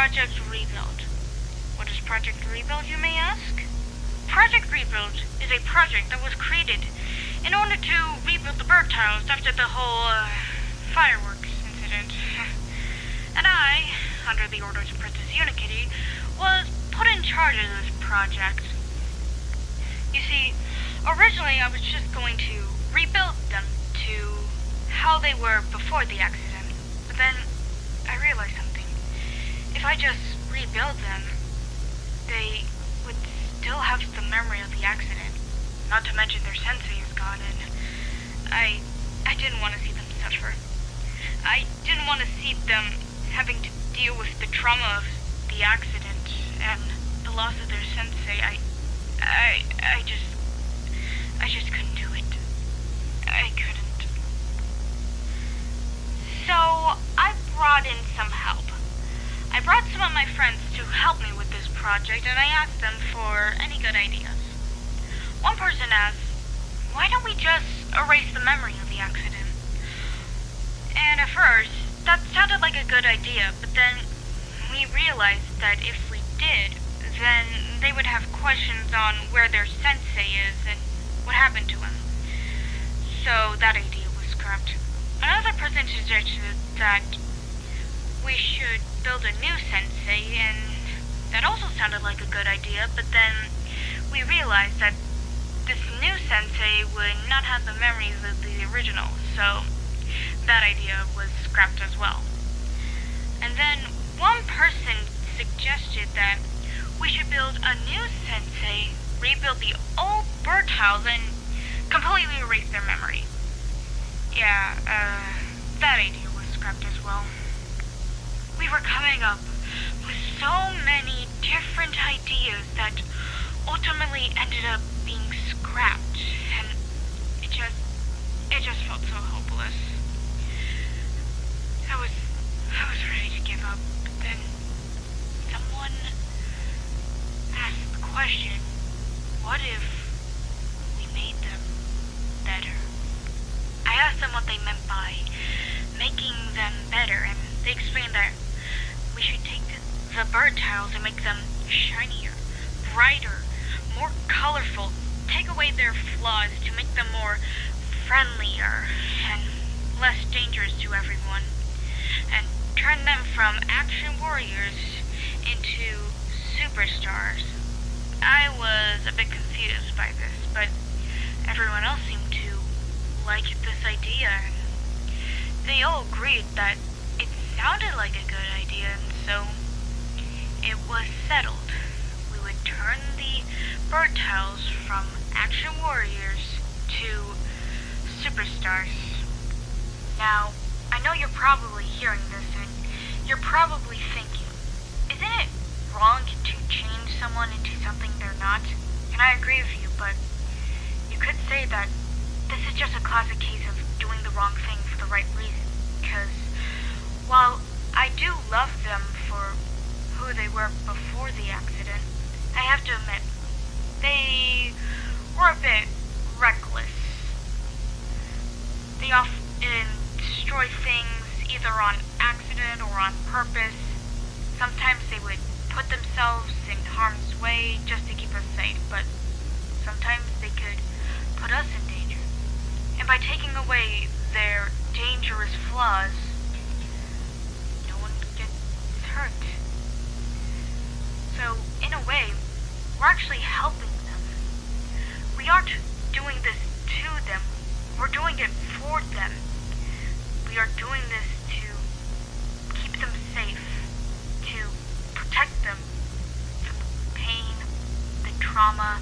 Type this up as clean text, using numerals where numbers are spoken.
Project Rebuild. What is Project Rebuild, you may ask? Project Rebuild is a project that was created in order to rebuild the bird tiles after the whole fireworks incident. And I, under the orders of Princess Unikitty, was put in charge of this project. You see, originally I was just going to rebuild them to how they were before the accident. But then I realized something. If I just rebuild them, they would still have the memory of the accident. Not to mention their sensei is gone, and I didn't want to see them suffer. I didn't want to see them having to deal with the trauma of the accident and the loss of their sensei. I just couldn't do it. I couldn't. So I brought in some help. I brought some of my friends to help me with this project, and I asked them for any good ideas. One person asked, why don't we just erase the memory of the accident? And at first, that sounded like a good idea, but then we realized that if we did, then they would have questions on where their sensei is and what happened to him. So that idea was scrapped. Another person suggested that we should build a new sensei, and that also sounded like a good idea, but then we realized that this new sensei would not have the memories of the original, so that idea was scrapped as well. And then one person suggested that we should build a new sensei, rebuild the old bird tiles, and completely erase their memory. Yeah, that idea was scrapped as well. We were coming up with so many different ideas that ultimately ended up being scrapped, and it just felt so hopeless. I was ready to give up, but then someone asked the question, what if we made them better? I asked them what they meant by making them better, and they explained that we should take the bird tiles and make them shinier, brighter, more colorful, take away their flaws to make them more friendlier and less dangerous to everyone, and turn them from action warriors into superstars. I was a bit confused by this, but everyone else seemed to like this idea, and they all agreed that it sounded like a good idea, and so it was settled. We would turn the bird tiles from action warriors to superstars. Now, I know you're probably hearing this, and you're probably thinking, isn't it wrong to change someone into something they're not? And I agree with you, but you could say that this is just a classic case of doing the wrong thing for the right reason. Because while I do love them for who they were before the accident, I have to admit, they were a bit reckless. They often destroy things either on accident or on purpose. Sometimes they would put themselves in harm's way just to keep us safe, but sometimes they could put us in danger. And by taking away their dangerous flaws, no one gets hurt. So, in a way, we're actually helping them. We aren't doing this to them, we're doing it for them. We are doing this to keep them safe, to protect them from the pain, the trauma,